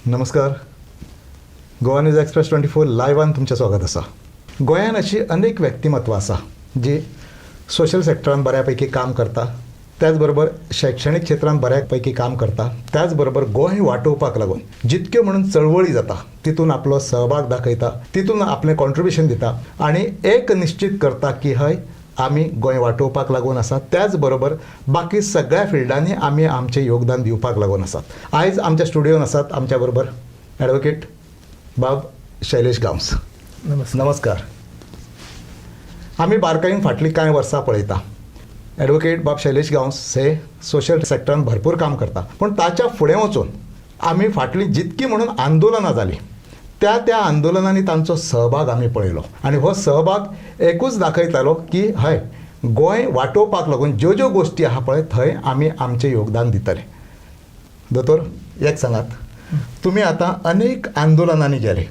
नमस्कार. Goa news express 24 लायव्हान तुमचें स्वागत आसा. गोंयांत अशी अनेक व्यक्तिमत्वां आसा जी सोशल सेक्टरान बऱ्यापैकी काम करता, त्याच बरोबर शैक्षणीक क्षेत्रांत बऱ्यापैकी काम करता, त्याच बरोबर गोंय वाटोवपाक लागून जितक्यो म्हणून चळवळी जाता तितून आपलो सहभाग दाखयता, तितून आपलें कॉन्ट्रिब्युशन दिता आनी एक निश्चित करता की हय आमी गोंय वाटोवपाक लागून आसात, त्याच बरोबर बाकी सगळ्या फिल्डांनी आमी आमचें योगदान दिवपाक लागून आसात. आयज आमच्या स्टुडियोन आसात आमच्या बरोबर ॲडव्होकेट बाब शैलेश गांवस. नमस्कार. आमी बारकायेन फाटलीं कांय वर्सां पळयता ॲडव्होकेट बाब शैलेश गांवस हे सोशल सेक्टरान भरपूर काम करता, पूण ताच्या फुडें वचून आमी फाटलीं जितकी म्हणून आंदोलनां जालीं त्या आंदोलनांनी तांचो सहभाग आमी पळयलो आनी हो सहभाग एकूच दाखयतालो की हय गोंय वाटोवपाक लागून ज्यो ज्यो गोश्टी आहा पळय थंय आमी आमचें योगदान दितले. दोतोर, एक सांगात, तुमी आतां अनेक आंदोलनांनी गेले.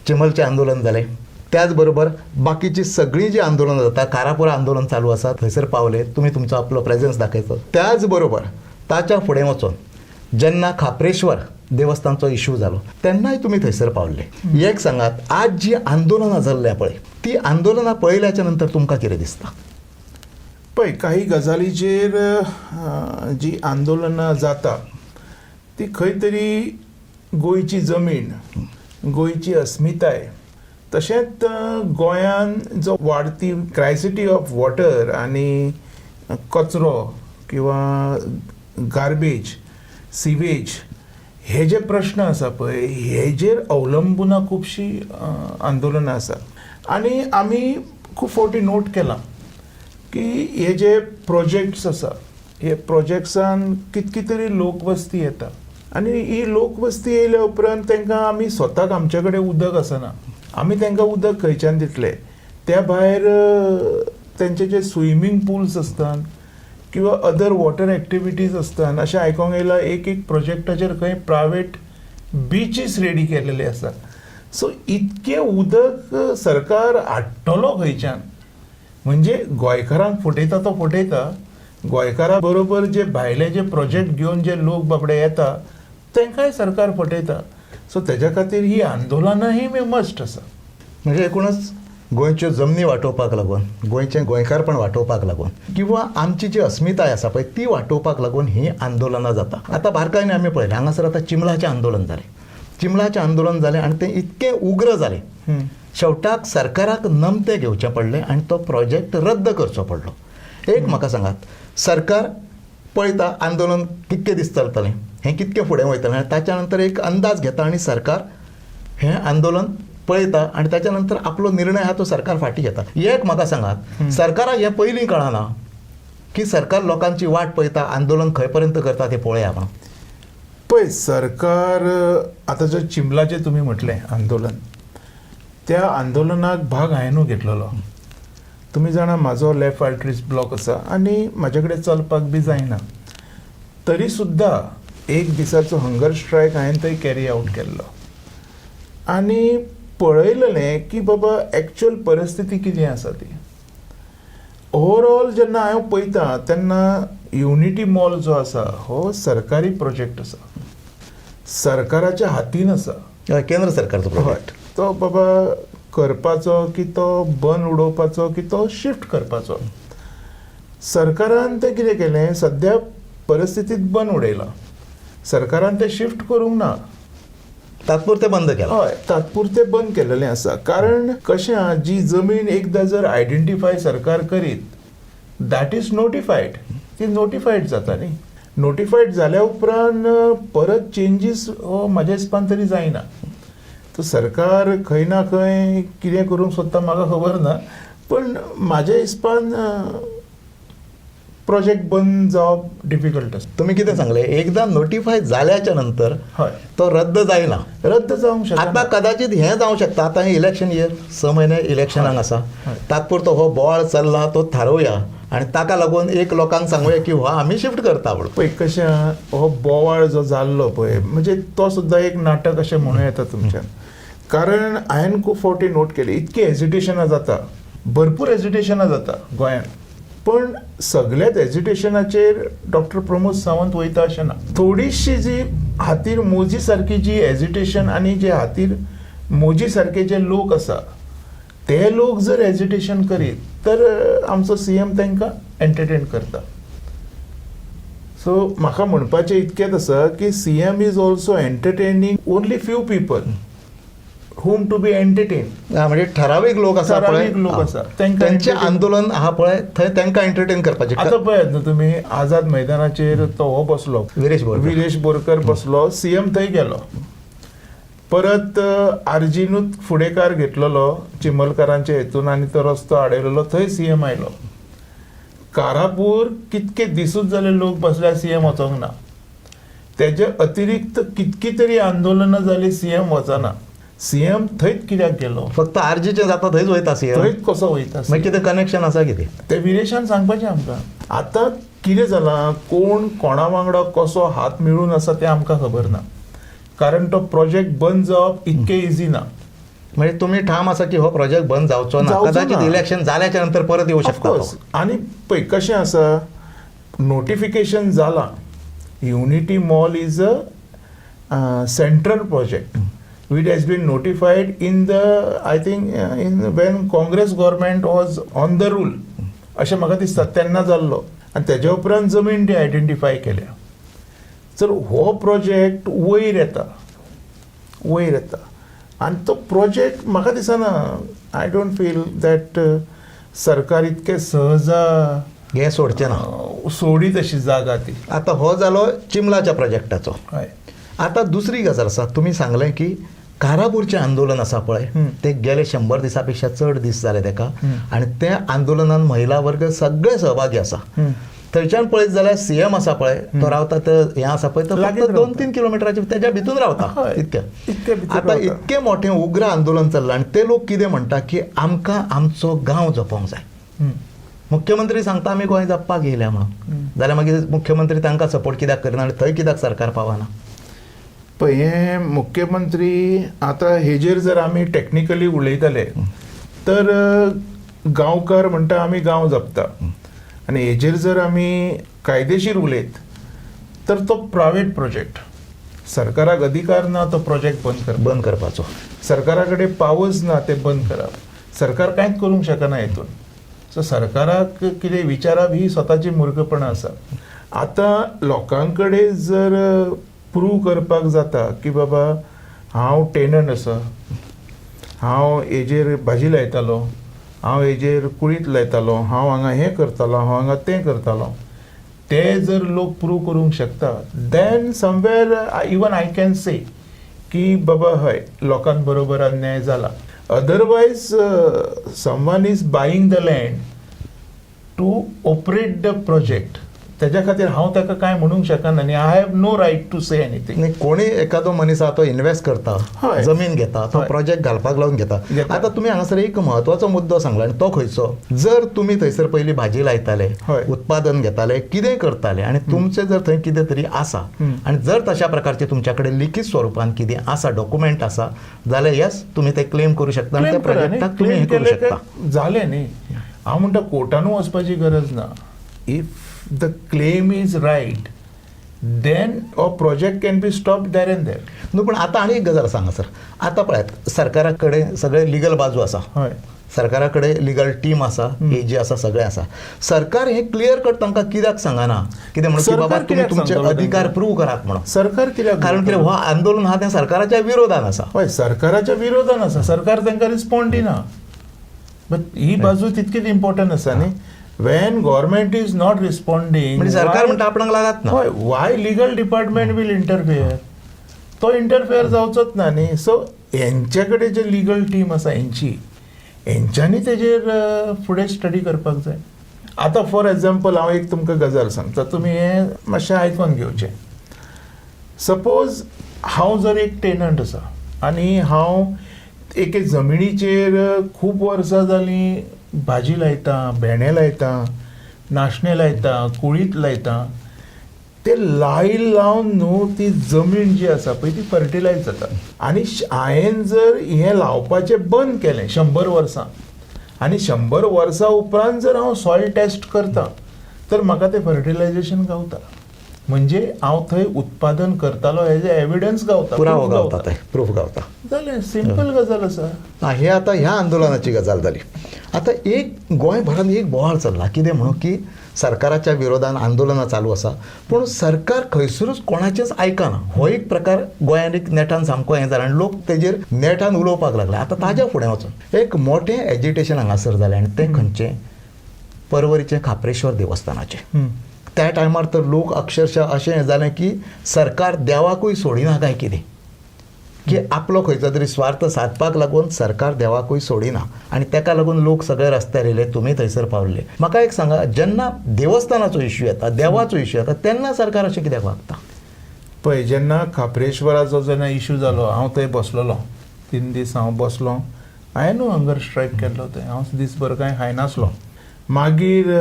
चिमलचें आंदोलन जालें, त्याच बरोबर बाकीची सगळीं जी आंदोलनां जाता, कारापुरा आंदोलन चालू आसा थंयसर पावले, तुमी तुमचो आपलो प्रेझन्स दाखयतो. त्याच बरोबर ताच्या फुडें वचून जेन्ना खापरेश्वर देवस्थानचो इश्यू जालो तेन्नाय तुमी थंयसर पावले. एक सांगात, आज जी आंदोलनां जाल्ल्या पळय ती आंदोलनां पळयल्याच्या नंतर तुमकां कितें दिसता? पळय, काही गजालीचेर जी आंदोलनां जाता ती खंय तरी गोंयची जमीन, गोंयची अस्मिताय, तशेंच गोंयान जो वाडती क्रायसिटी ऑफ वॉटर आनी कचरो किंवा गार्बेज, सिवेज हे जे प्रश्न आसा पळय हेजेर अवलंबून खुबशीं आंदोलनां आसा. आनी आमी खूब फावटी नोट केलां की हे जे प्रोजेक्ट्स आसा हे प्रोजेक्ट्सान कितकी तरी लोकवस्ती येता आनी ही लोकवस्ती येयल्या उपरांत तांकां आमी स्वताक आमचे कडेन उदक आसना, आमी तांकां उदक खंयच्यान दितले? त्या भायर तेंचे जे स्विमींग पूल्स आसतात किंवा अदर वॉटर एक्टिविटीज असतात. अशें आयकोंक येयलां एक प्रोजेक्टाचेर खंय प्रायवेट बिचीस रेडी केलेले आसा. सो इतकें उदक सरकार हाडटलो खंयच्यान? म्हणजे गोंयकारांक फटयता तो फटयता, गोंयकारा बरोबर जे भायले जे प्रोजेक्ट घेवन जे लोक बाबडे येता तांकांय सरकार फटयता. सो तेज्या खातीर ही आंदोलनां ही मस्ट आसा. म्हणजे एकूणच गोंयच्यो जमनी वाटोवपाक लागून, गोंयचें गोंयकारपण वाटोवपाक लागून किंवा आमची जी अस्मिताय आसा पळय ती वाटोवपाक लागून ही आंदोलनां जाता. आतां बारकायेन आमी पळयलें, हांगासर आतां चिमलाचें आंदोलन जालें. चिमलाचें आंदोलन जालें आनी तें इतकें उग्र जालें, शेवटाक सरकाराक नमतें घेवचें पडलें आनी तो प्रोजेक्ट रद्द करचो पडलो. एक म्हाका सांगात, सरकार पळयता आंदोलन कितकें दीस चलतलें, हें कितकें फुडें वयतलें आनी ताच्या नंतर एक अंदाज घेता आनी सरकार हें आंदोलन पळयता आनी ताच्या नंतर आपलो निर्णय हा तो सरकार फाटीं घेता. एक म्हाका सांगात, सरकाराक हें पयलीं कळना की सरकार लोकांची वाट पळयता, आंदोलन खंय पर्यंत करता तें पळया म्हणून? पळय, सरकार आतां जो चिमलाचें तुमी म्हटलें आंदोलन, त्या आंदोलनाक भाग हांवेनूय घेतलेलो. तुमी जाणा म्हाजो लेफ्ट आर्टरीज ब्लॉक आसा आनी म्हाजे कडेन चलपाक बी जायना, तरी सुद्दां एक दिसाचो हंगर स्ट्रायक हांवें थंय कॅरी आउट केल्लो आनी पळयलेलें की बाबा एक्चुअल परिस्थिती कितें आसा ती. ओवरऑल जेन्ना हांव पळयता तेन्ना युनिटी मॉल जो आसा हो सरकारी प्रोजेक्ट आसा, सरकाराच्या हातीन आसा. केंद्र सरकारचो प्रोजेक्ट. तो बाबा करपाचो की तो बंद उडोवपाचो की तो शिफ्ट करपाचो. सरकारान तें कितें केलें, सद्या परिस्थितीत बंद उडयलां. सरकारान तें शिफ्ट करूंक ना, तात्पुरतें बंद केलां. हय, तात्पुरतें बंद केलेलें आसा. कारण कशें आहा, जी जमीन एकदां जर आयडेंटिफाय सरकार करीत दॅट इज नोटिफायड, ती नोटिफायड जाता न्ही. नोटिफायड जाल्या उपरांत परत चेंजीस हो म्हाज्या हिसपान तरी जायना. तो सरकार खंय ना खंय कितें करूंक सोदता म्हाका खबर ना, पण म्हाज्या हिसपान प्रोजेक्ट बंद जावप डिफिकल्ट आसा. तुमी कितें सांगलें, एकदां नोटिफाय जाल्याच्या नंतर हय, तो रद्द जायना. रद्द जावंक शकता. आतां कदाचित हें जावंक शकता, आतां हें इलेक्शन इयर 6 म्हयने इलेक्शनाक आसा, तात्पुरतो हो बोवाळ चल्ला तो थारोवया आनी ताका लागून एक लोकांक सांगुया की हो आमी शिफ्ट करता म्हणून. पळय कशें आहा, हो बोवाळ जो जाल्लो पळय म्हणजे तो सुद्दां एक नाटक अशें म्हणूं येता तुमच्यान. कारण हांवें खूब फावटी नोट केली इतकी हेजिटेशनां जाता, भरपूर हेजिटेशनां जाता गोंयांत, पण सगळ्याच एज्युटेशनाचेर डॉक्टर प्रमोद सावंत वयता अशें ना. थोडीशी जी हातीर मोजी सारकी जी एजिटेशन आनी जे हातीर मोजी सारके जे लोक आसा ते लोक जर एजिटेशन करीत तर आमचो सीएम तांकां एंटरटेन करता. सो म्हाका म्हणपाचें इतकेंच आसा की CM is also entertaining only few people whom to be entertained. म्हणजे ठरावीक लोक आसा पळय, ठरावीक लोक आसा. तांकां त्यांचे entertain- आंदोलन आहा पळय थंय तांकां एंटरटेन करपाचे. आतां पळयात न्हू तुमी आझाद मैदानाचेर तो हो बसलो विरेश बोरकर. बसलो, सीएम थंय गेलो, परत आर्जीनूच फुडेकार घेतलेलो चिमलकारांच्या हेतून आनी तो रस्तो आडयलेलो, थंय सीएम आयलो. कारापूर कितके दिसूच जाले लोक बसल्या, सीएम वचोंक ना. तेजे अतिरिक्त कितकी तरी आंदोलनां जाली, सीएम वचना. सीएम थंयच कित्याक गेलो? फक्त आरजीचे जाता थंयच वयता सीएम. थंयच कसो वयता? मागीर कितें कनेक्शन आसा कितें ते विरेशान सांगपाचें आमकां. आतां कितें जालां, कोण कोणा वांगडा कसो हात मिळून आसा तें आमकां खबर ना, कारण तो प्रोजेक्ट बंद जावप इतकें इझी ना. म्हणजे तुम्ही ठाम आसा की हो प्रोजेक्ट बंद जावचो ना, कदाचित इलेक्शन जाल्याच्या नंतर परत येऊ शकता. ऑफकोर्स. आनी पळय कशें आसा, नोटिफिकेशन जालां. Unity mall is a central project which has been notified in the, I think, when Congress government was on the rule. अशें म्हाका दिसता तेन्ना जाल्लो, आनी तेज्या उपरांत जमीन ती आयडेंटिफाय केल्या. तर हो प्रोजेक्ट वयर येता आनी तो प्रोजेक्ट म्हाका दिसना, आय डोंट फील दॅट सरकार इतके सहजा हे सोडचें ना, सोडीत अशी जागा ती. आता हो जालो चिमलाच्या प्रोजेक्टाचो. हय. आता दुसरी गजाल आसा, तुम्ही सांगलें की कारापूरचें आंदोलन आसा पळय ते गेले 100 दिसां चड दीस जाले तेका, आनी त्या आंदोलनान महिला वर्ग सगळे सहभागी आसा. थंयच्यान पळयत जाल्यार सीएम आसा पळय तो रावता ते हें आसा पळय तो फक्त 2-3 किलोमिटराचे तेज्या भितून रावता. इतकें आता इतकें मोठें उग्र आंदोलन चल्लां आनी ते लोक कितें म्हणटा की आमकां आमचो गांव जपोवंक जाय. मुख्यमंत्री सांगता आमी गोंय जपपाक येयल्या म्हणून, जाल्यार मागीर मुख्यमंत्री तांकां सपोर्ट कित्याक करना आनी थंय कित्याक सरकार पावना? पळय हे मुख्यमंत्री आतां हेजेर जर आमी टेक्निकली उलयतले तर गांवकार म्हणटा आमी गांव जपता, आनी हेजेर जर आमी कायदेशीर उलयत तर तो प्रायवेट प्रोजेक्ट, सरकाराक अधिकार ना तो प्रोजेक्ट बंद करपाचो. सरकारा कडेन पावस ना ते बंद करप. सरकार कांयच करूंक शकना हेतून. सो सरकाराक कितें विचारप ही स्वताची मुर्खपणां आसा. आतां लोकां कडेन जर प्रूव करपाक जाता की बाबा हांव टेनंट आसा, हांव हेजेर भाजी लायतालो, हांव हेजेर कुळीत लायतालो, हांव हांगा हें करतालो, हांव हांगा तें करतालो, ते जर लोक प्रूव करूंक शकता, then somewhere even I can say की बाबा हय लोकांक बरोबर अन्याय जाला. Otherwise someone is buying the land to operate the project, तेज्या खातीर हांव ताका कांय म्हणूंक शकना आनी I have no right to say anything. कोणी एखादो मनीस आहा तो इन्वेस्ट करता, जमीन घेता, तो प्रोजेक्ट घालपाक लावून घेता. आता तुम्ही हांगासर एक म्हत्वाचो मुद्दो सांगला आनी तो खंयचो, जर तुम्ही थंयसर पयलीं भाजी लायताले, उत्पादन घेताले, कितेंय करताले आनी तुमचे जर थंय कितें तरी आसा आनी जर तशा प्रकारचे तुमच्या कडेन लिखीत स्वरुपान कितें आसा, डॉक्युमेंट आसा, जाल्यार येस तुम्ही ते क्लेम करू शकता आनी त्या प्रोजेक्टाक तुमी हे करू शकता. जालें न्ही. हांव म्हणटा कोर्टानूय वचपाची गरज ना. If the claim is right, then a project can be stopped there and there. न्हू पण आता आनी एक गजाल सांगा सर, आता पळयात सरकारा कडेन सगळे लिगल बाजू आसा, सरकारा कडेन लिगल टीम आसा, एजी आसा, सगळें आसा. सरकार हे क्लियर कट तांकां कित्याक सांगना? कितें म्हणून की बाबा तुमी तुमचे अधिकार प्रूव करात म्हणून? सरकार कित्याक? कारण कितें हो आंदोलन आहा तें सरकाराच्या विरोधान आसा. हय, सरकाराच्या विरोधान आसा. सरकार तांकां रिस्पॉन्ड दिना. बट ही बाजू तितकीच इम्पॉर्टंट आसा न्ही. When government is not responding, म्हणजे सरकार म्हणटा आपणाक लागत ना. why legal department will interfere? तो इंटरफेअर जावचोच ना न्ही. सो हेंच्या कडेन जे लिगल टीम आसा हेंच्यांनी तेजेर फुडें स्टडी करपाक जाय. आतां फॉर एग्जाम्पल हांव एक तुमकां गजाल सांगता, तुमी हें मातशें आयकून घेवचें. सपोज हांव जर एक टेनंट आसा आनी हांव एके जमिनीचेर खूब वर्सां जालीं भाजी लायता, भेंडे लायता, नाशणे लायता, कुळीत लायता, ते लावन न्हू ती जमीन जी आसा पळय ती फर्टिलायज जाता. आनी हांवें जर हें लावपाचें बंद केलें 100 वर्सां आनी 100 वर्सां उपरांत जर हांव सॉयल टेस्ट करता तर म्हाका तें फर्टिलायजेशन गावता. म्हणजे हांव थंय उत्पादन करतालो हेजे एविडन्स गावता, पुरावो proof गावता गावता. ते प्रूफ गावता. जालें, सिंपल गजाल आसा. हे आता ह्या आंदोलनाची गजाल जाली. आता एक गोंयभरान एक बोवाळ चल्ला, कितें म्हणून की सरकाराच्या विरोधान आंदोलनां चालू आसा, पूण सरकार खंयसरूच कोणाचेच आयकना. हो एक प्रकार गोंयांत एक नेटान सामको हें जाला आनी लोक तेजेर नेटान उलोवपाक लागले. आतां ताज्या फुडें वचून एक मोठें एजिटेशन हांगासर जालें आनी तें खंयचें पर्वरीचें खापरेश्वर देवस्थानाचें. त्या टायमार तर लोक अक्षरशः अशें हें जालें की सरकार देवाकूय सोडिना काय कितें, की आपलो खंयचो तरी स्वार्थ सादपाक लागून सरकार देवाकूय सोडिना आनी तेका लागून लोक सगळे रस्त्यार येयले, तुमी थंयसर पावले. म्हाका एक सांगा, जेन्ना देवस्थानाचो इश्यू येता, देवाचो इश्यू येता, तेन्ना सरकार अशें कित्याक वागता? पळय, जेन्ना खापरेश्वराचो जेन्ना इश्यू जालो, हांव थंय बसलोलो 3 दीस हांव बसलो. हांवें हंगर स्ट्रायक केल्लो थंय. हांव दीसभर कांय खायनासलो. मागीर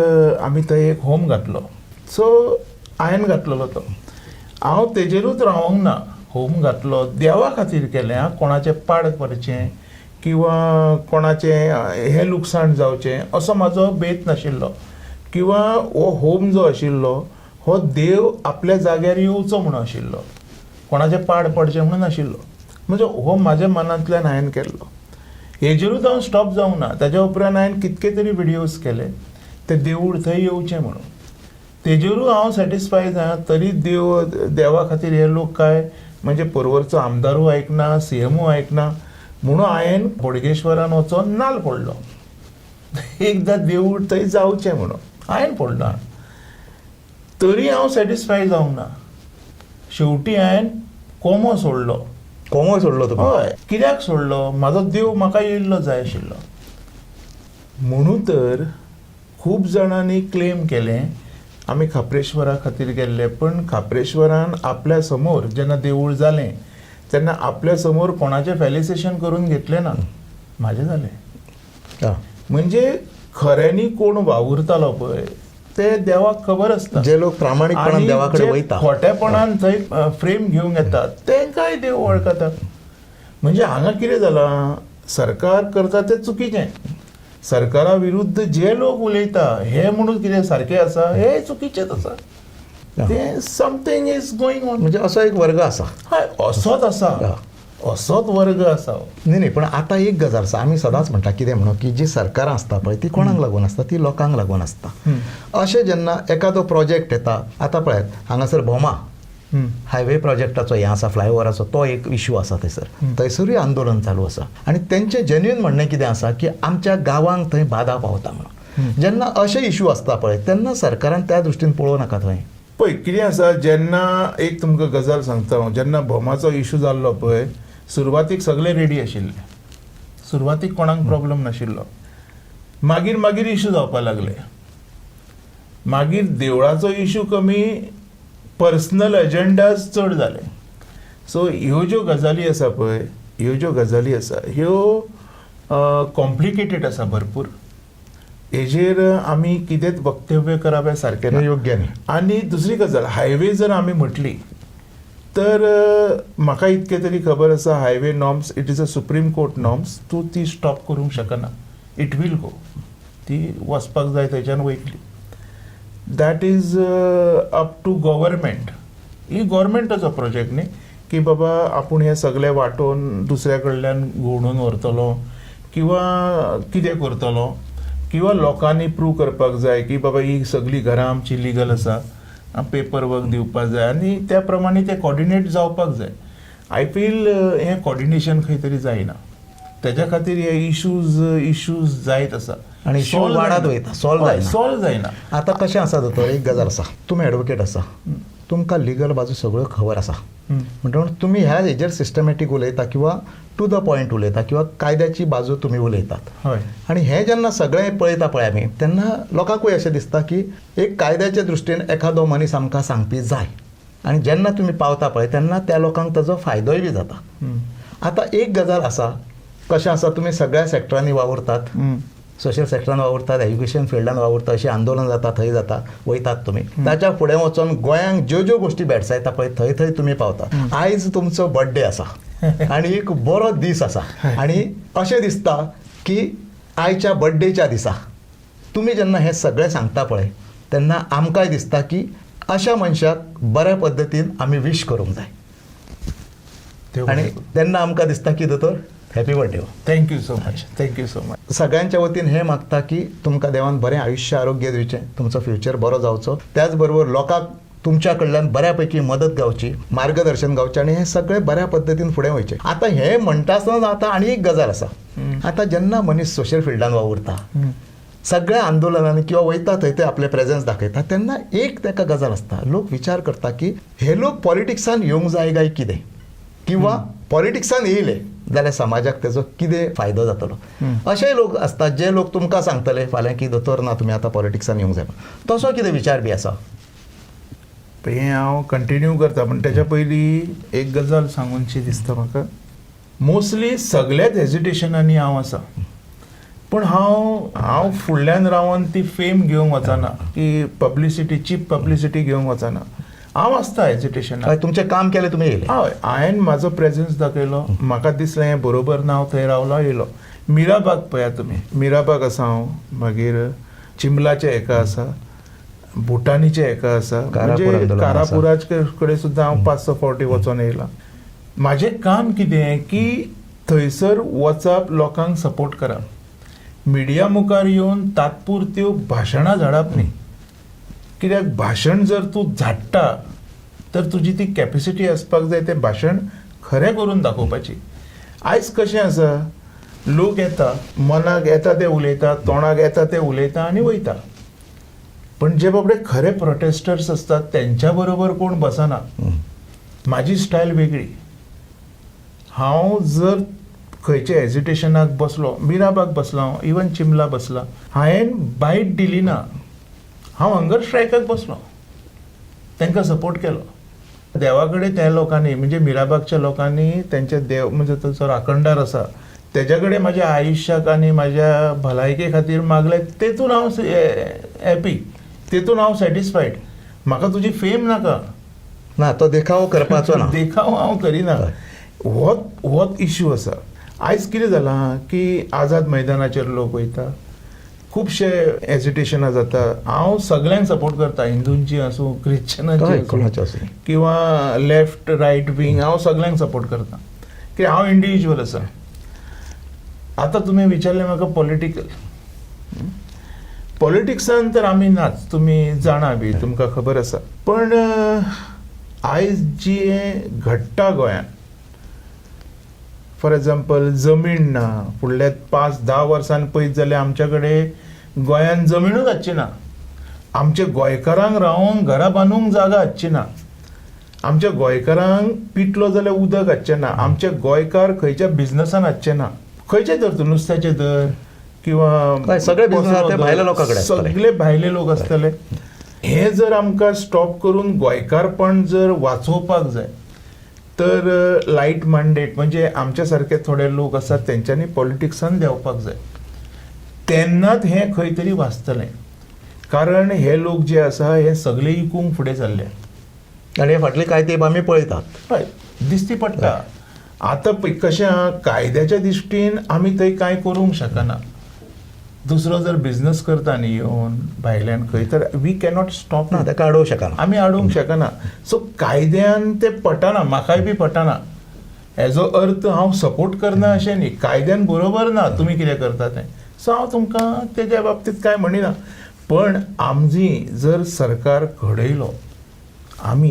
आमी थंय एक होम घातलो. सो हांवें घातलेलो तो. हांव तेजेरूच रावोंक ना. होम घातलो, देवा खातीर केलें. हां, कोणाचें पाड पडचें किंवा कोणाचें हें लुकसाण जावचें असो म्हाजो बेत नाशिल्लो. किंवा हो होम जो आशिल्लो हो देव आपल्या जाग्यार येवचो म्हणून आशिल्लो, कोणाचें पाड पडचें म्हणून नाशिल्लो. म्हणजे हो म्हाज्या मनांतल्यान हांवें केल्लो. हेजेरूच हांव स्टॉप जावंक ना. ताच्या उपरांत हांवें कितके तरी विडियोज केले ते देवूळ थंय येवचें म्हणून. तेजेरूय हांव सॅटिस्फायड ना. तरी देवा खातीर हे लोक काय म्हणजे पर्वरचो आमदारूय आयकना, सीएमूय आयकना म्हणून हांवें बोडगेश्वरान वचोन नाल्ल फोडलो. एकदां देवूळ थंय जावचें म्हणून हांवें फोडलो. तरी हांव सॅटिस्फाय जावंक ना. शेवटी हांवें कोमो सोडलो. कोमोय सोडलो तुमी? हय. कित्याक सोडलो? म्हाजो देव म्हाका येयल्लो जाय आशिल्लो. म्हणून तर खूब जाणांनी क्लेम केलें आमी खापरेश्वरा खातीर गेल्ले, पण खापरेश्वरान आपल्या समोर जेन्ना देवूळ जालें तेन्ना आपल्या समोर कोणाचें फेलिसिटेशन करून घेतलें ना. म्हाजें जालें. म्हणजे खऱ्यांनी कोण वावुरतालो पळय ते देवाक खबर आसता. जे लोक प्रामाणीकपणान देवा कडेन वयता, खोटेपणान थंय फ्रेम घेवंक येतात तेंकाय देव वळखता. म्हणजे हांगा कितें जालां, सरकार करता तें चुकीचें. सरकारा विरुद्ध जे लोक उलयता हे म्हणून कितें सारकें आसा? हे चुकीचेंच आसा. ते समथींग इज गोईंग ऑन. म्हणजे असो एक वर्ग आसा. हय, असोच आसा. असोच वर्ग आसा. न्ही, पण आतां एक गजाल आसा. आमी सदांच म्हणटा कितें म्हणून की जी सरकारां आसता पळय ती कोणाक लागून आसता? ती लोकांक लागून आसता. अशें जेन्ना एखादो प्रोजेक्ट येता, आतां पळयात हांगासर भोमा हायवे प्रोजेक्टाचो हें आसा, फ्लायओव्हराचो तो एक इश्यू आसा थंयसर. थंयसरूय आंदोलन चालू आसा आनी तेंचें जेन्युइन म्हणणें कितें आसा की आमच्या गांवांक थंय बाधा पावता म्हणून. जेन्ना अशे इश्यू आसता पळय तेन्ना सरकारान त्या दृश्टीन पळोवं नाका थंय. पळय कितें आसा, जेन्ना एक तुमकां गजाल सांगता हांव, जेन्ना भोमाचो इश्यू जाल्लो पळय, सुरवातीक सगळे रेडी आशिल्ले. सुरवातीक कोणाक प्रॉब्लम नाशिल्लो. मागीर मागीर इश्यू जावपाक लागले. मागीर देवळाचो इश्यू कमी, पर्सनल एजेंडाज चड जाले. सो ह्यो ज्यो गजाली आसा पळय, ह्यो ज्यो गजाली आसा ह्यो कॉम्प्लिकेटेड आसा भरपूर. हेजेर आमी कितेंच वक्तव्य करप हें सारकें ना, योग्य न्ही. आनी दुसरी गजाल, हायवे जर आमी म्हटली तर म्हाका इतके तरी खबर आसा, highway norms it is a supreme court norms. तूं ती स्टॉप करूंक शकना. It will go. ती वचपाक जाय थंयच्यान वयतली. That is up to government. ही गव्हर्मेंटाचो प्रोजेक्ट न्ही की बाबा आपूण हे सगळे वांटोवन दुसऱ्या कडल्यान घोवणून व्हरतलो किंवा कितें करतलो, किंवा लोकांनी प्रूव करपाक जाय की बाबा ही सगळीं घरां आमची लिगल आसा, पेपर वर्क दिवपाक जाय आनी त्या प्रमाणे ते कॉर्डिनेट जावपाक जाय. आय फील हें कॉर्डिनेशन खंय तरी जायना. तेज्या खातीर हे इश्यूज जायत आसा आनी इश्यू वाडत वयता, सॉल्व जायना. आतां कशें आसा दोतोर, एक गजाल आसा, तुमी एडवोकेट आसा, तुमकां लिगल बाजू सगळ्यो खबर आसा. म्हणटकूच तुमी ह्या हेजेर सिस्टमॅटीक उलयता किंवा टू द पॉयंट उलयता किंवा कायद्याची बाजू तुमी उलयतात. हय. आनी हें जेन्ना सगळें पळयता पळय आमी तेन्ना लोकांकूय अशें दिसता की एक कायद्याच्या दृश्टीन एखादो मनीस आमकां सांगपी जाय आनी जेन्ना तुमी पावता पळय तेन्ना त्या लोकांक ताजो फायदोय बी जाता. आतां एक गजाल आसा, कशें आसा, तुमी सगळ्या सेक्टरांनी वावुरतात, सोशल सेक्टरान वावुरतात, एज्युकेशन फिल्डान वावुरतात, अशी आंदोलन जाता थंय जाता, वयतात तुमी. ताच्या फुडें वचोन गोंयांक ज्यो ज्यो गोश्टी भेटसायता पळय थंय थंय तुमी पावता. आयज तुमचो बर्थडे आसा आनी एक बरो दीस आसा आनी अशें दिसता की आयच्या बर्थडेच्या दिसा तुमी जेन्ना हें सगळें सांगता पळय तेन्ना आमकांय दिसता की अशा मनशाक बऱ्या पद्दतीन आमी विश करूंक जाय आणि तेन्ना आमकां दिसता की दोतोर happy birthday thank you so much, thank you so much. सगळ्यांच्या वतीन हे मागता की तुमकां देवान बरें आयुश्य आरोग्य दिवचें, तुमचो फ्युचर बरो जावचो, त्याच बरोबर लोकांक तुमच्या कडल्यान बऱ्यापैकी मदत गावची, मार्गदर्शन गावचें आणि हे सगळें बऱ्या पद्दतीन फुडें वयचें. आतां हे म्हणटा आसतना आतां आनी एक गजाल आसा. आतां जेन्ना मनीस सोशल फिल्डान वावुरता, सगळ्या आंदोलनांनी किंवा वयता थंय ते आपले प्रेझन्स दाखयता, तेन्ना एक ताका गजाल आसता. लोक विचार करता की हे लोक पॉलिटिक्सान येवंक जाय काय कितें, किंवा पॉलिटिक्सान येयले जाल्यार समाजाक तेजो कितें फायदो जातलो. अशेय लोक आसतात जे लोक तुमकां सांगतले फाल्यां की दोतोर ना तुमी आतां पॉलिटिक्सान येवंक जाय. तसो कितें विचार बी आसा? हें हांव कंटिन्यू करता, पण तेच्या पयलीं एक गजाल सांगूनशी दिसता म्हाका. मोस्टली सगळ्याच हेजिटेशनांनी हांव आसा, पण हांव फुडल्यान रावन ती फेम घेवंक वचना, की पब्लिसिटी, चीप पब्लिसिटी घेवंक वचना. हांव आसता हेजिटेशन. तुमचें काम केलें तुमी येयले. हय, हांवें म्हाजो प्रेझन्स दाखयलो, म्हाका दिसलें हें बरोबर ना, हांव थंय रावलो, येयलो. मिराबाग पळयात तुमी, मिराबाग आसा हांव, मागीर चिंबलाचे हेका आसा, भुटानीचे हेका आसा, म्हणजे कारापुराचे कडेन सुद्दां हांव 5-6 फावटी वचोन येयला. म्हाजें काम कितें की थंयसर वचप, लोकांक सपोर्ट करप, मिडिया मुखार येवन तात्पुरत्यो भाशणां झाडप न्ही. कित्याक भाशण जर तूं झाडटा तर तुजी ती कॅपेसिटी आसपाक जाय तें भाशण खरें करून दाखोवपाची. आयज कशें आसा, लोक येता, मनाक येता ते उलयता, तोंडाक येता ते उलयता आनी वयता. पण जे बाबडे खरे प्रोटेस्टर्स असतात त्यांच्या बरोबर कोण बसना. म्हाजी स्टायल वेगळी. हांव जर खंयच्या हेजिटेशनाक बसलो, मिराबाग बसलो, हांव इवन चिंबला बसला, हांवें बायट दिली ना, हांव हंगर स्ट्रायकाक बसलो, तांकां सपोर्ट केलो. देवा कडेन त्या लोकांनी, म्हणजे मिराबागच्या लोकांनी तेंचे देव, म्हणजे तो राखणदार आसा, तेज्या कडेन म्हाज्या आयुश्याक आनी म्हाज्या भलायके खातीर मागलें, तेतून हांव हॅपी, तेतून हांव सॅटिस्फायड. म्हाका तुजी फेम नाका ना, तो देखाव करपाचो ना, देखाव हांव करिना. होच इश्यू आसा. आयज कितें जालां की आझाद मैदानाचेर लोक वयता, खुबशे हेजिटेशनां जाता. हांव सगळ्यांक सपोर्ट करता, हिंदूंची आसूं, क्रिश्चनांची आसूं, किंवा लेफ्ट रायट विंग, हांव सगळ्यांक सपोर्ट करता, की हांव इंडिविज्युअल आसा. आतां तुमी विचारलें म्हाका पॉलिटिक्सान तर आमी नाच, तुमी जाणा बी, तुमकां खबर आसा. पण आयज जी घडटा गोंयांत, फॉर एग्जाम्पल जमीन ना, फुडल्या 5-10 वर्सां पयत जाल्यार आमच्या कडेन गोंयांत जमिनूच आसची ना. आमच्या गोंयकारांक रावूंक घरां बांदूंक जागा आसची ना. आमच्या गोंयकारांक पिटलो जाल्यार उदक हाडचें ना. आमचे गोंयकार खंयच्या बिझनसान हाडचे ना. खंयचे धर तूं, नुस्त्याचे धर किंवा सगळे भायल्या लोकां कडेन, सगळे भायले लोक आसतले. हे जर आमकां स्टॉप करून गोंयकारपण जर वाचोवपाक जाय तर लायट मॅन्डेट, म्हणजे आमच्या सारके थोडे लोक आसात तेंच्यांनी पॉलिटिक्सान देंवपाक जाय, तेन्नाच हें खंय तरी वाचतलें. कारण हे लोक जे आसा हे सगळे इकूंक फुडें सरले आनी हे फाटली कांय तेंप आमी पळयतात. हय, दिसती पडटा. आतां कशें आहा, कायद्याच्या दिश्टीन आमी थंय कांय करूंक शकना. दुसरो जर बिझनस करता न्ही येवन भायल्यान खंय, तर वी कॅनॉट स्टॉप ना, ताका अडोवंक शकना, आमी आडोवंक शकना. सो कायद्यान ते पटना, म्हाकाय बी पटना. हेजो अर्थ हांव सपोर्ट करना अशें न्ही, कायद्यान बरोबर ना तुमी कितें करता तें. सो हांव तुमकां तेज्या बाबतींत कांय म्हणिना. पण आमची जर सरकार घडयलो, आमी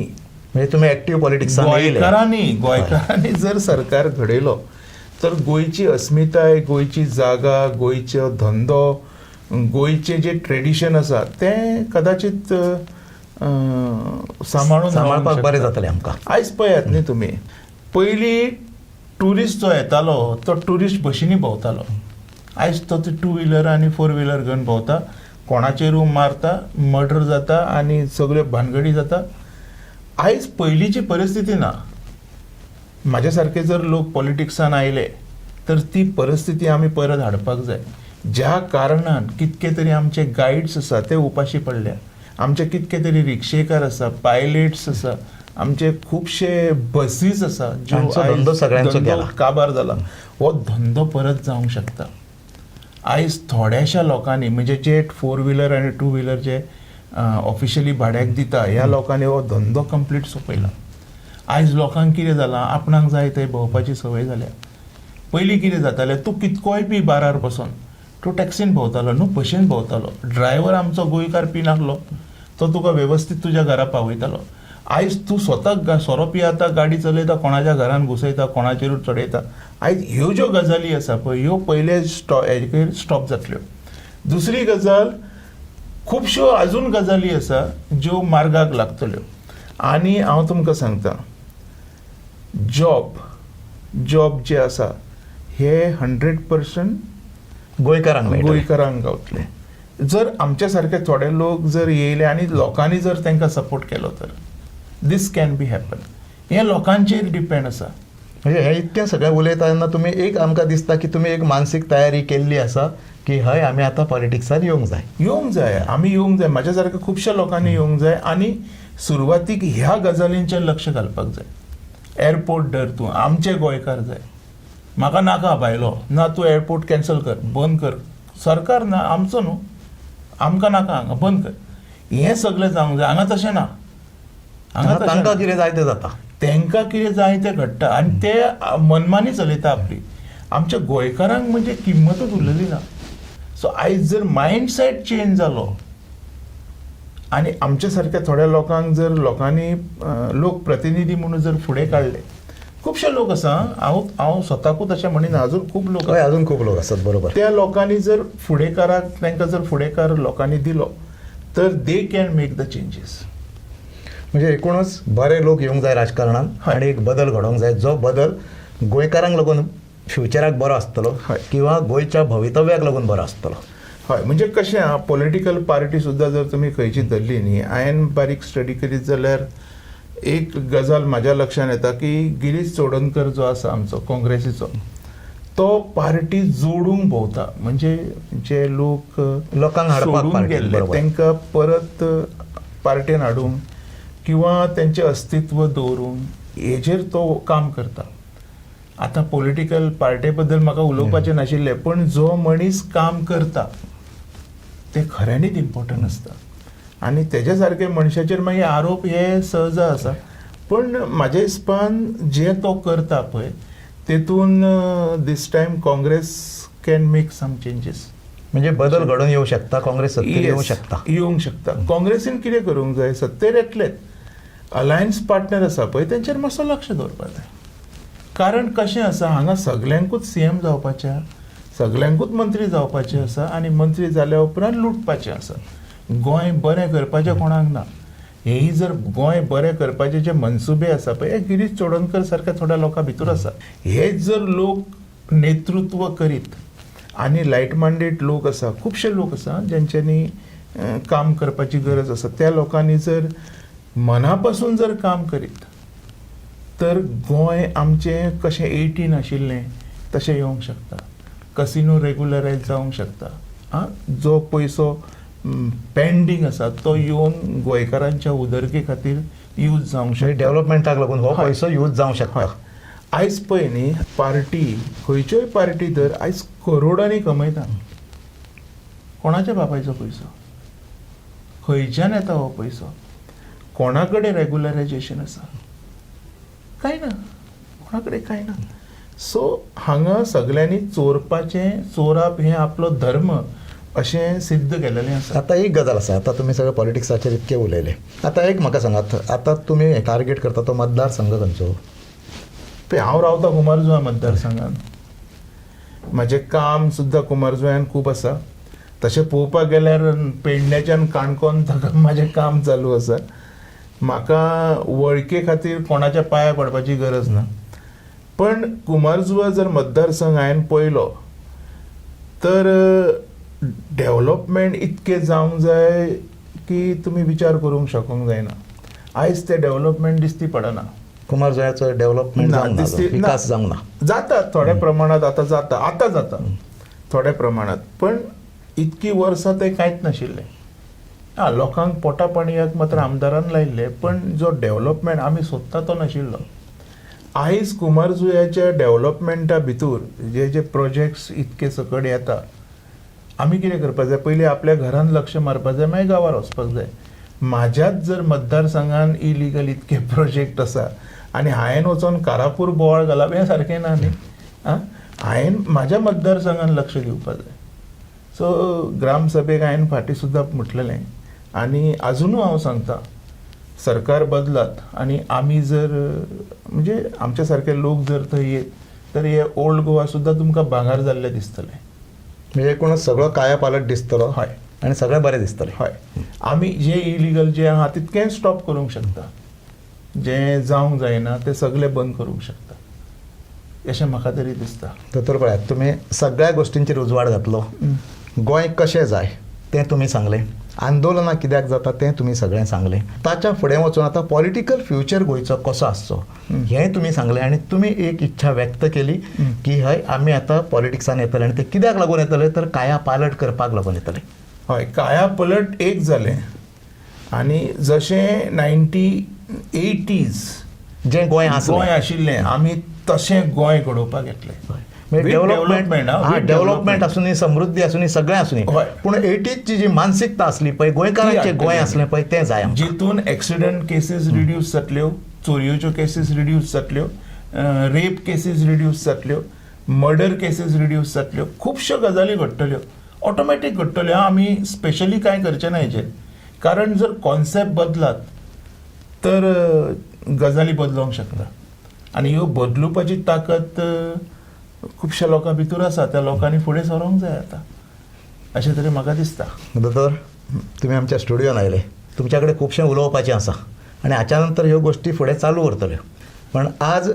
म्हणजे तुमी एक्टिव्ह पॉलिटिक्सान गोंयकारांनी जर सरकार घडयलो, तर गोंयची अस्मिताय, गोंयची जागा, गोंयचो धंदो, गोंयचे जे ट्रेडिशन आसा तें कदाचित सांबाळपाक बरें जातलें आमकां. आयज पळयात न्ही तुमी, पयलीं ट्युरिस्ट जो येतालो तो ट्युरिस्ट बशींनी भोंवतालो. आयज तो 2 व्हिलर आनी 4 व्हिलर घेवन भोंवता, कोणाचेरूय मारता, मर्डर जाता आनी सगळ्यो भानगडी जाता. आयज पयलींची परिस्थिती ना. म्हाज्या सारके जर लोक पॉलिटिक्सान आयले तर ती परिस्थिती आमी परत हाडपाक जाय. ज्या कारणान कितके तरी आमचे गायड्स आसा ते उपाशी पडल्या, आमचे कितके तरी रिक्षेकार आसा, पायलट्स आसा, आमचे खुबशे बसीस आसा ज्यो धंदो सगळ्यांचो गेला, काबार जाला. हो धंदो परत जावंक शकता. आयज थोड्याशा लोकांनी, म्हणजे जे 4 व्हिलर आनी 2 व्हिलर जे ऑफिशियली भाड्याक दिता ह्या लोकांनी हो धंदो कंप्लीट सोंपयला. आयज लोकांक कितें जालां, आपणाक जाय थंय भोंवपाची संवय जाल्या. पयलीं कितें जातालें, तूं कितकोय पी बारार बसून तूं टॅक्सीन भोंवतालो न्हू, बशीन भोंवतालो. ड्रायव्हर आमचो गोंयकार पिनासलो, तो तुका वेवस्थीत तुज्या घरा पावयतालो. आयज तूं स्वताक सोरो पियेता, गाडी चलयता, कोणाच्या घरान घुसयता, कोणाचेरूच चडयता. आयज ह्यो ज्यो गजाली आसा पळय, ह्यो पयले हेजेर स्टॉप जातल्यो. दुसरी गजाल, खुबश्यो आजून गजाली आसा ज्यो मार्गाक लागतल्यो. आनी हांव तुमकां सांगता, जॉब जे आसा हे 100% गोंयकारांक मेळटले. गोंयकारांक गावतले. जर आमच्या सारके थोडे लोक जर येयले आनी लोकांनी जर तांकां सपोर्ट केलो तर दीस कॅन बी हॅपन. हें लोकांचेर डिपेंड आसा. म्हणजे हे इतकें सगळें उलयता तेन्ना तुमी एक आमकां दिसता की तुमी एक मानसीक तयारी केल्ली आसा की हय आमी आतां पॉलिटिक्सान येवंक जाय. आमी येवंक जाय. म्हाज्या सारक्या खुबश्या लोकांनी येवंक जाय आनी सुरवातीक ह्या गजालींचेर लक्ष घालपाक जाय. एअरपोर्ट धर तूं, आमचे गोंयकार जाय. म्हाका नाका भायलो, ना तूं एअरपोर्ट कॅन्सल कर, बंद कर. सरकार ना, आमचो न्हू, आमकां नाका हांगा, बंद कर. हें सगळें जावंक जाय. हांगा तशें ना. तांकां कितें जाय तें जाता. तांकां कितें जाय तें घडटा आनी ते मनमानी चलयता आपली. आमच्या गोंयकारांक म्हणजे किंमतूच उरलेली ना. सो आयज जर मायंडसेट चेंज जालो आनी आमच्या सारक्या थोड्या लोकांक जर लोकांनी लोकप्रतिनिधी म्हणून जर फुडें काडले, खुबशे लोक आसा, हांव स्वताकूच अशें म्हणिना, अजून खूब लोक हय अजून खूब लोक आसात. बरोबर. त्या लोकांनी जर फुडेकाराक तांकां जर फुडेकार लोकांनी दिलो तर they can make the changes. म्हणजे एकूणच बरे लोक येवंक जाय राजकारणान आनी एक बदल घडोवंक जाय, जो बदल गोंयकारांक लागून फ्युचराक बरो आसतलो किंवा गोंयच्या भवितव्याक लागून बरो आसतलो. हय, म्हणजे कशें आहा, पॉलिटिकल पार्टी सुद्दां जर तुमी खंयची धरली न्ही, हांवें बारीक स्टडी करीत जाल्यार एक गजाल म्हाज्या लक्षांत येता की गिरीश चोडणकर जो आसा आमचो काँग्रेसीचो, तो पार्टी जोडूंक भोंवता. म्हणजे जे लोक लोकांक हाडपाक सोडून पार्टीन, गेल्ले बरोबर. तांकां परत पार्टेन हाडूंक किंवा तेंचें अस्तित्व दवरूंक हेजेर तो काम करता. आतां पॉलिटिकल पार्टे बद्दल म्हाका उलोवपाचें नाशिल्लें, पण जो मनीस काम करता ते खऱ्यांनीच इम्पॉर्टंट आसता. आनी तेज्या सारके मनशाचेर मागीर आरोप हे सहज आसा. पण म्हाज्या हिसपान जे तो करता पळय तेतून this time Congress can make some changes. म्हणजे बदल घडून येवंक शकता, काँग्रेस सत्तेर येवंक शकता. येवंक शकता. काँग्रेसीन कितें करूंक जाय, सत्तेर येतलेच, अलायन्स पार्टनर आसा पळय तेंचेर मातसो लक्ष दवरपाक जाय. कारण कशें आसा, हांगा सगल्यांकूच सीएम जावपाचें, सगल्यांकूच मंत्री जावपाचें आसा आनी मंत्री जाल्या उपरांत लुटपाचें आसा. गोंय बरें करपाचें कोणाक ना. हेही जर गोंय बरें करपाचे जे मनसुबे आसा पळय, हे गिरीश चोडणकर सारक्या थोड्या लोकां भितर आसा. हेच जर लोक नेतृत्व करीत आनी लायट मांडेड लोक आसा, खुबशे लोक आसा ज्यांच्यांनी काम करपाची गरज आसा, त्या लोकांनी जर मना पासून जर काम करीत तर गोंय आमचें कशें 18 आशिल्लें तशें येवंक शकता. कसिनो रेग्युलरायज जावंक शकता. जो पयसो पेंडींग आसा तो येवन गोंयकारांच्या उदरके खातीर यूज जावंक शकता. डेव्हलपमेंटाक लागून हो पयसो यूज जावंक शकता. आयज पळय न्ही, पार्टी खंयच्योय पार्टी तर आयज करोडांनी कमयता. कोणाच्या बापायचो पयसो, खंयच्यान येता हो पयसो, कोणा कडेन रेग्युलरायजेशन आसा, कांय ना, कोणा कडेन कांय ना. सो हांगा सगल्यांनी चोरपाचें, चोरप हें आपलो धर्म अशें सिद्ध केलेलें आसा. आतां एक गजाल आसा, आतां तुमी सगळे पॉलिटिक्साचेर इतके उलयले, आतां एक म्हाका सांगात, आतां तुमी टार्गेट करता तो मतदारसंघ खंयचो? पळय, हांव रावता कुमारजुंवा मतदारसंघान. म्हजें काम सुद्दां कुमारजुंव्यान खूब आसा. तशें पळोवपाक गेल्यार पेडण्याच्यान काणकोण ताका म्हाजें काम चालू आसा. म्हाका वळखे खातीर कोणाच्या पांयां पडपाची गरज ना. पण कुमारजुंवा जर मतदारसंघ हांवें पळयलो तर डेव्हलपमेंट इतकें जावंक जाय की तुमी विचार करूंक शकूंक जायना. आयज तें डेव्हलपमेंट दिसती पडना. कुमारजुंव्याचो डेव्हलपमेंट विकास जावंक ना. जाता थोड्या प्रमाणात, आतां जाता थोड्या प्रमाणात, पण इतकी वर्सां तें कांयच नाशिल्लें. लोकांक पोटा पाणयाक मात्र आमदारान लायिल्ले, पण जो डेव्हलपमेंट आमी सोदता तो नाशिल्लो. आयज कुमारजुंव्याच्या डेव्हलपमेंटा भितर जे प्रोजेक्ट्स इतके सकट येता, आमी कितें करपाक जाय, पयलीं आपल्या घरान लक्ष मारपाक जाय, मागीर गांवार वचपाक जाय. म्हाज्याच जर मतदारसंघान इलिगल इतके प्रोजेक्ट आसा आनी हांवें वचोन कारापूर बोवाळ घालप हें सारकें ना न्ही. हांवें म्हाज्या मतदारसंघान लक्ष दिवपाक जाय. सो ग्रामसभेक हांवें फाटीं सुद्दां म्हटलेलें आनी आजुनूय हांव सांगता, सरकार बदलात आनी आमी जर म्हणजे आमच्या सारके लोक जर थंय येत तर हे ओल्ड गोवा सुद्दां तुमकां भांगार जाल्लें दिसतलें. म्हणजे एकूणच सगळं कायापालट दिसतलो हय आणि सगळें बरें दिसतलें. हय. आमी जे इलिगल जे आहा तितकें स्टॉप करूंक शकता, जें जावंक जायना तें सगळें बंद करूंक शकता, अशें म्हाका तरी दिसता. दोतोर पळयात, तुमी सगळ्या गोश्टींचेर उजवाड घातलो. गोंय कशें जाय तें तुमी सांगलें, आंदोलनां कित्याक जाता तें तुमी सगळें सांगलें. ताच्या फुडें वचून आतां पॉलिटिकल फ्युचर गोंयचो कसो आसचो हेंय तुमी सांगलें आनी तुमी एक इच्छा व्यक्त केली की हय आमी आतां पॉलिटिक्सान येतले आनी ते कित्याक लागून येतले तर काया पालट करपाक लागून येतले. हय, काया पलट एक जालें आनी जशें 1980s जें गोंय गोंय आशिल्लें आमी तशें गोंय घडोवपाक येतलें. डेव्हलपमेंट आसूनी, समृद्धी आसूनी, सगळें आसूनी, हय. पूण 80ची जी मानसिकता आसली पळय, गोंयकारांचें गोंय आसलें पळय तें जाय आमकां. जितून एक्सिडंट केसीस रिड्यूस जातल्यो, चोरयेच्यो केसीस रिड्यूस जातल्यो, रेप केसीस रिड्यूस जातल्यो, मर्डर केसीस रिड्यूस जातल्यो, खुबश्यो गजाली घडटल्यो, ऑटोमॅटीक घडटल्यो. आमी स्पेशली कांय करचें ना हेजेर, कारण जर कॉन्सेप्ट बदलात तर गजाली बदलोवंक शकता आनी ह्यो बदलुपाची ताकद खुबश्या लोकां भितर आसा. त्या लोकांनी फुडें सरोंक जाय आतां, अशें तरी म्हाका दिसता. दोतोर, तुमी आमच्या स्टुडियोन आयले, तुमच्या कडेन खुबशें उलोवपाचें आसा आनी हाच्या नंतर ह्यो गोश्टी फुडें चालू उरतल्यो. पण आज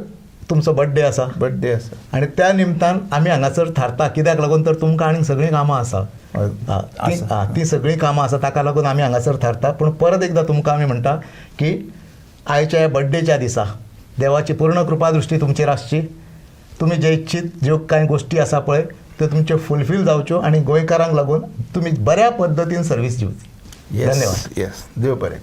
तुमचो बर्थडे आसा आनी त्या निमतान आमी हांगासर थारता, कित्याक लागून तर तुमकां आनीक सगळीं कामां आसा. ती सगळीं कामां आसा, ताका लागून आमी हांगासर थारता. पूण परत एकदां तुमकां आमी म्हणटा की आयच्या ह्या बर्थडेच्या दिसा देवाची पूर्ण कृपा दृश्टी तुमचेर आसची. तुमी जे इच्छीत ज्यो कांय गोश्टी आसा पळय त्यो तुमच्यो फुलफील जावच्यो आनी गोंयकारांक लागून तुमी बऱ्या पद्दतीन सर्वीस दिवची. धन्यवाद. येस, देव बरें.